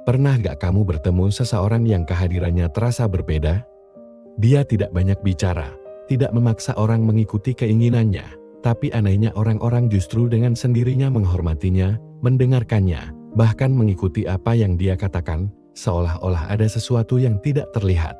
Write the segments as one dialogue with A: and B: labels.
A: Pernah gak kamu bertemu seseorang yang kehadirannya terasa berbeda? Dia tidak banyak bicara, tidak memaksa orang mengikuti keinginannya, tapi anehnya orang-orang justru dengan sendirinya menghormatinya, mendengarkannya, bahkan mengikuti apa yang dia katakan, seolah-olah ada sesuatu yang tidak terlihat.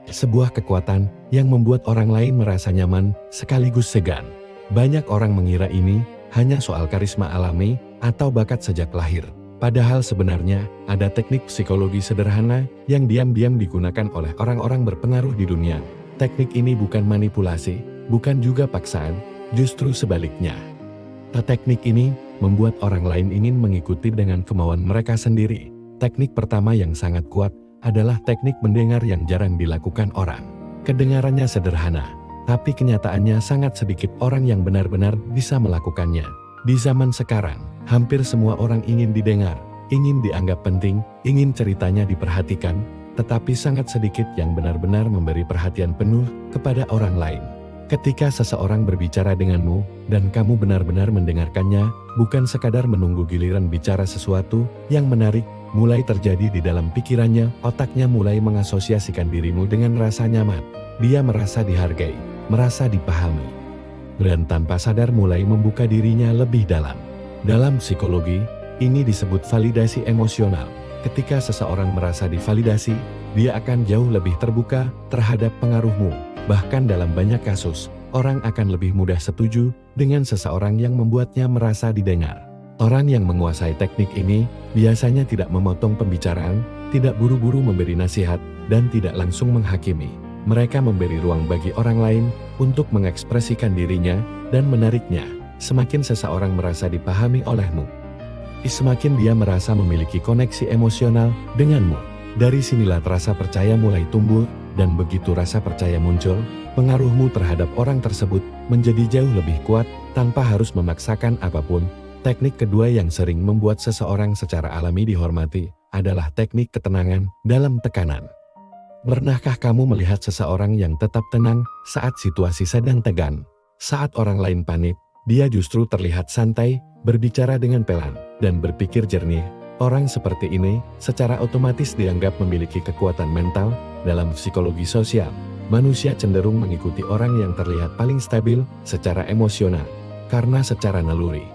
A: Sebuah kekuatan yang membuat orang lain merasa nyaman sekaligus segan. Banyak orang mengira ini hanya soal karisma alami atau bakat sejak lahir. Padahal sebenarnya ada teknik psikologi sederhana yang diam-diam digunakan oleh orang-orang berpengaruh di dunia. Teknik ini bukan manipulasi, bukan juga paksaan, justru sebaliknya. Teknik ini membuat orang lain ingin mengikuti dengan kemauan mereka sendiri. Teknik pertama yang sangat kuat adalah teknik mendengar yang jarang dilakukan orang. Kedengarannya sederhana, tapi kenyataannya sangat sedikit orang yang benar-benar bisa melakukannya. Di zaman sekarang, hampir semua orang ingin didengar, ingin dianggap penting, ingin ceritanya diperhatikan, tetapi sangat sedikit yang benar-benar memberi perhatian penuh kepada orang lain. Ketika seseorang berbicara denganmu, dan kamu benar-benar mendengarkannya, bukan sekadar menunggu giliran bicara sesuatu yang menarik, mulai terjadi di dalam pikirannya, otaknya mulai mengasosiasikan dirimu dengan rasa nyaman. Dia merasa dihargai, merasa dipahami, dan tanpa sadar mulai membuka dirinya lebih dalam. Dalam psikologi, ini disebut validasi emosional. Ketika seseorang merasa divalidasi, dia akan jauh lebih terbuka terhadap pengaruhmu. Bahkan dalam banyak kasus, orang akan lebih mudah setuju dengan seseorang yang membuatnya merasa didengar. Orang yang menguasai teknik ini biasanya tidak memotong pembicaraan, tidak buru-buru memberi nasihat, dan tidak langsung menghakimi. Mereka memberi ruang bagi orang lain untuk mengekspresikan dirinya dan menariknya. Semakin seseorang merasa dipahami olehmu, semakin dia merasa memiliki koneksi emosional denganmu. Dari sinilah rasa percaya mulai tumbuh, dan begitu rasa percaya muncul, pengaruhmu terhadap orang tersebut menjadi jauh lebih kuat tanpa harus memaksakan apapun. Teknik kedua yang sering membuat seseorang secara alami dihormati adalah teknik ketenangan dalam tekanan. Pernahkah kamu melihat seseorang yang tetap tenang saat situasi sedang tegang? Saat orang lain panik, dia justru terlihat santai, berbicara dengan pelan, dan berpikir jernih. Orang seperti ini secara otomatis dianggap memiliki kekuatan mental. Dalam psikologi sosial, manusia cenderung mengikuti orang yang terlihat paling stabil secara emosional, karena secara naluri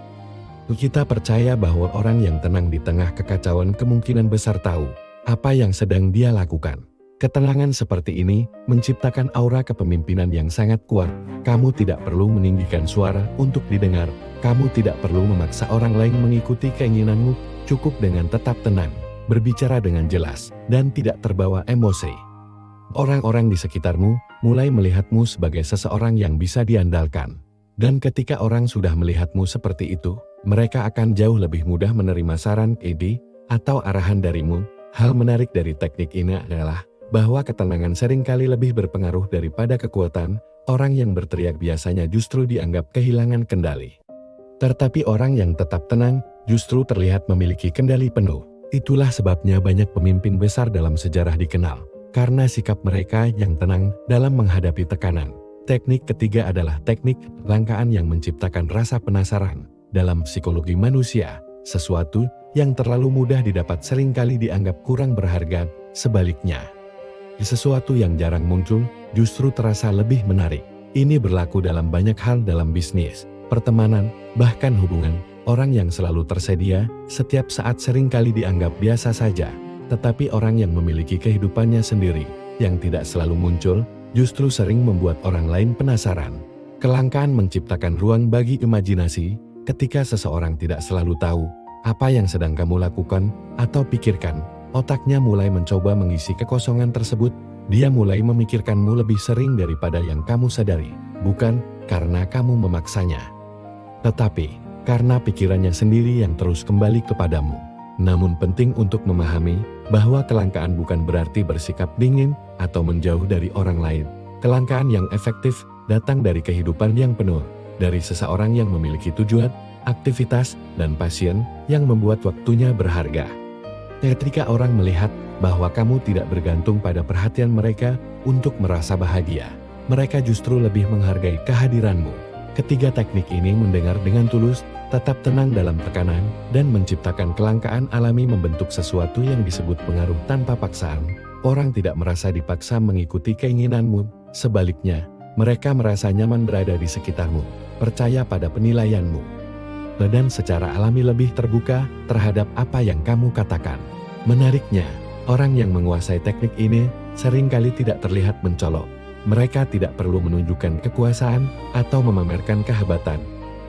A: kita percaya bahwa orang yang tenang di tengah kekacauan kemungkinan besar tahu apa yang sedang dia lakukan. Ketenangan seperti ini menciptakan aura kepemimpinan yang sangat kuat. Kamu tidak perlu meninggikan suara untuk didengar. Kamu tidak perlu memaksa orang lain mengikuti keinginanmu. Cukup dengan tetap tenang, berbicara dengan jelas, dan tidak terbawa emosi. Orang-orang di sekitarmu mulai melihatmu sebagai seseorang yang bisa diandalkan. Dan ketika orang sudah melihatmu seperti itu, mereka akan jauh lebih mudah menerima saran, ide, atau arahan darimu. Hal menarik dari teknik ini adalah bahwa ketenangan seringkali lebih berpengaruh daripada kekuatan. Orang yang berteriak biasanya justru dianggap kehilangan kendali. Tetapi orang yang tetap tenang justru terlihat memiliki kendali penuh. Itulah sebabnya banyak pemimpin besar dalam sejarah dikenal karena sikap mereka yang tenang dalam menghadapi tekanan. Teknik ketiga adalah teknik rangkaan yang menciptakan rasa penasaran. Dalam psikologi manusia, sesuatu yang terlalu mudah didapat seringkali dianggap kurang berharga. Sebaliknya, sesuatu yang jarang muncul justru terasa lebih menarik. Ini berlaku dalam banyak hal dalam bisnis, pertemanan, bahkan hubungan. Orang yang selalu tersedia setiap saat seringkali dianggap biasa saja. Tetapi orang yang memiliki kehidupannya sendiri, yang tidak selalu muncul, justru sering membuat orang lain penasaran. Kelangkaan menciptakan ruang bagi imajinasi. Ketika seseorang tidak selalu tahu apa yang sedang kamu lakukan atau pikirkan, otaknya mulai mencoba mengisi kekosongan tersebut. Dia mulai memikirkanmu lebih sering daripada yang kamu sadari. Bukan karena kamu memaksanya, tetapi karena pikirannya sendiri yang terus kembali kepadamu. Namun penting untuk memahami bahwa kelangkaan bukan berarti bersikap dingin atau menjauh dari orang lain. Kelangkaan yang efektif datang dari kehidupan yang penuh, dari seseorang yang memiliki tujuan, aktivitas, dan pasien yang membuat waktunya berharga. Ketika orang melihat bahwa kamu tidak bergantung pada perhatian mereka untuk merasa bahagia, mereka justru lebih menghargai kehadiranmu. Ketiga teknik ini mendengar dengan tulus, tetap tenang dalam tekanan, dan menciptakan kelangkaan alami membentuk sesuatu yang disebut pengaruh tanpa paksaan. Orang tidak merasa dipaksa mengikuti keinginanmu, sebaliknya, mereka merasa nyaman berada di sekitarmu, percaya pada penilaianmu, dan secara alami lebih terbuka terhadap apa yang kamu katakan. Menariknya, orang yang menguasai teknik ini seringkali tidak terlihat mencolok. Mereka tidak perlu menunjukkan kekuasaan atau memamerkan kehebatan.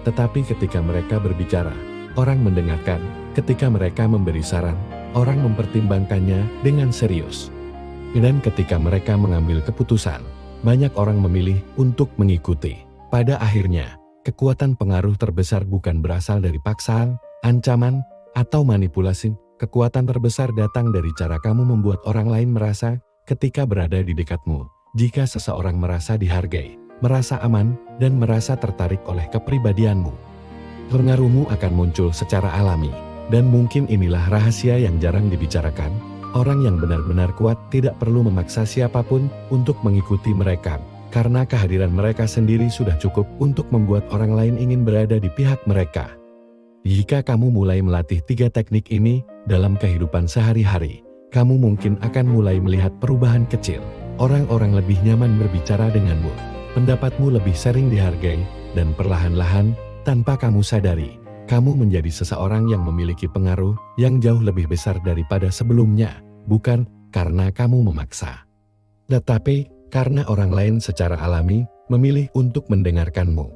A: Tetapi ketika mereka berbicara, orang mendengarkan. Ketika mereka memberi saran, orang mempertimbangkannya dengan serius. Dan ketika mereka mengambil keputusan, banyak orang memilih untuk mengikuti. Pada akhirnya, kekuatan pengaruh terbesar bukan berasal dari paksaan, ancaman, atau manipulasi. Kekuatan terbesar datang dari cara kamu membuat orang lain merasa ketika berada di dekatmu. Jika seseorang merasa dihargai, merasa aman, dan merasa tertarik oleh kepribadianmu, pengaruhmu akan muncul secara alami. Dan mungkin inilah rahasia yang jarang dibicarakan. Orang yang benar-benar kuat tidak perlu memaksa siapapun untuk mengikuti mereka, karena kehadiran mereka sendiri sudah cukup untuk membuat orang lain ingin berada di pihak mereka. Jika kamu mulai melatih 3 teknik ini dalam kehidupan sehari-hari, kamu mungkin akan mulai melihat perubahan kecil. Orang-orang lebih nyaman berbicara denganmu, pendapatmu lebih sering dihargai, dan perlahan-lahan, tanpa kamu sadari, kamu menjadi seseorang yang memiliki pengaruh yang jauh lebih besar daripada sebelumnya, bukan karena kamu memaksa, tetapi karena orang lain secara alami memilih untuk mendengarkanmu.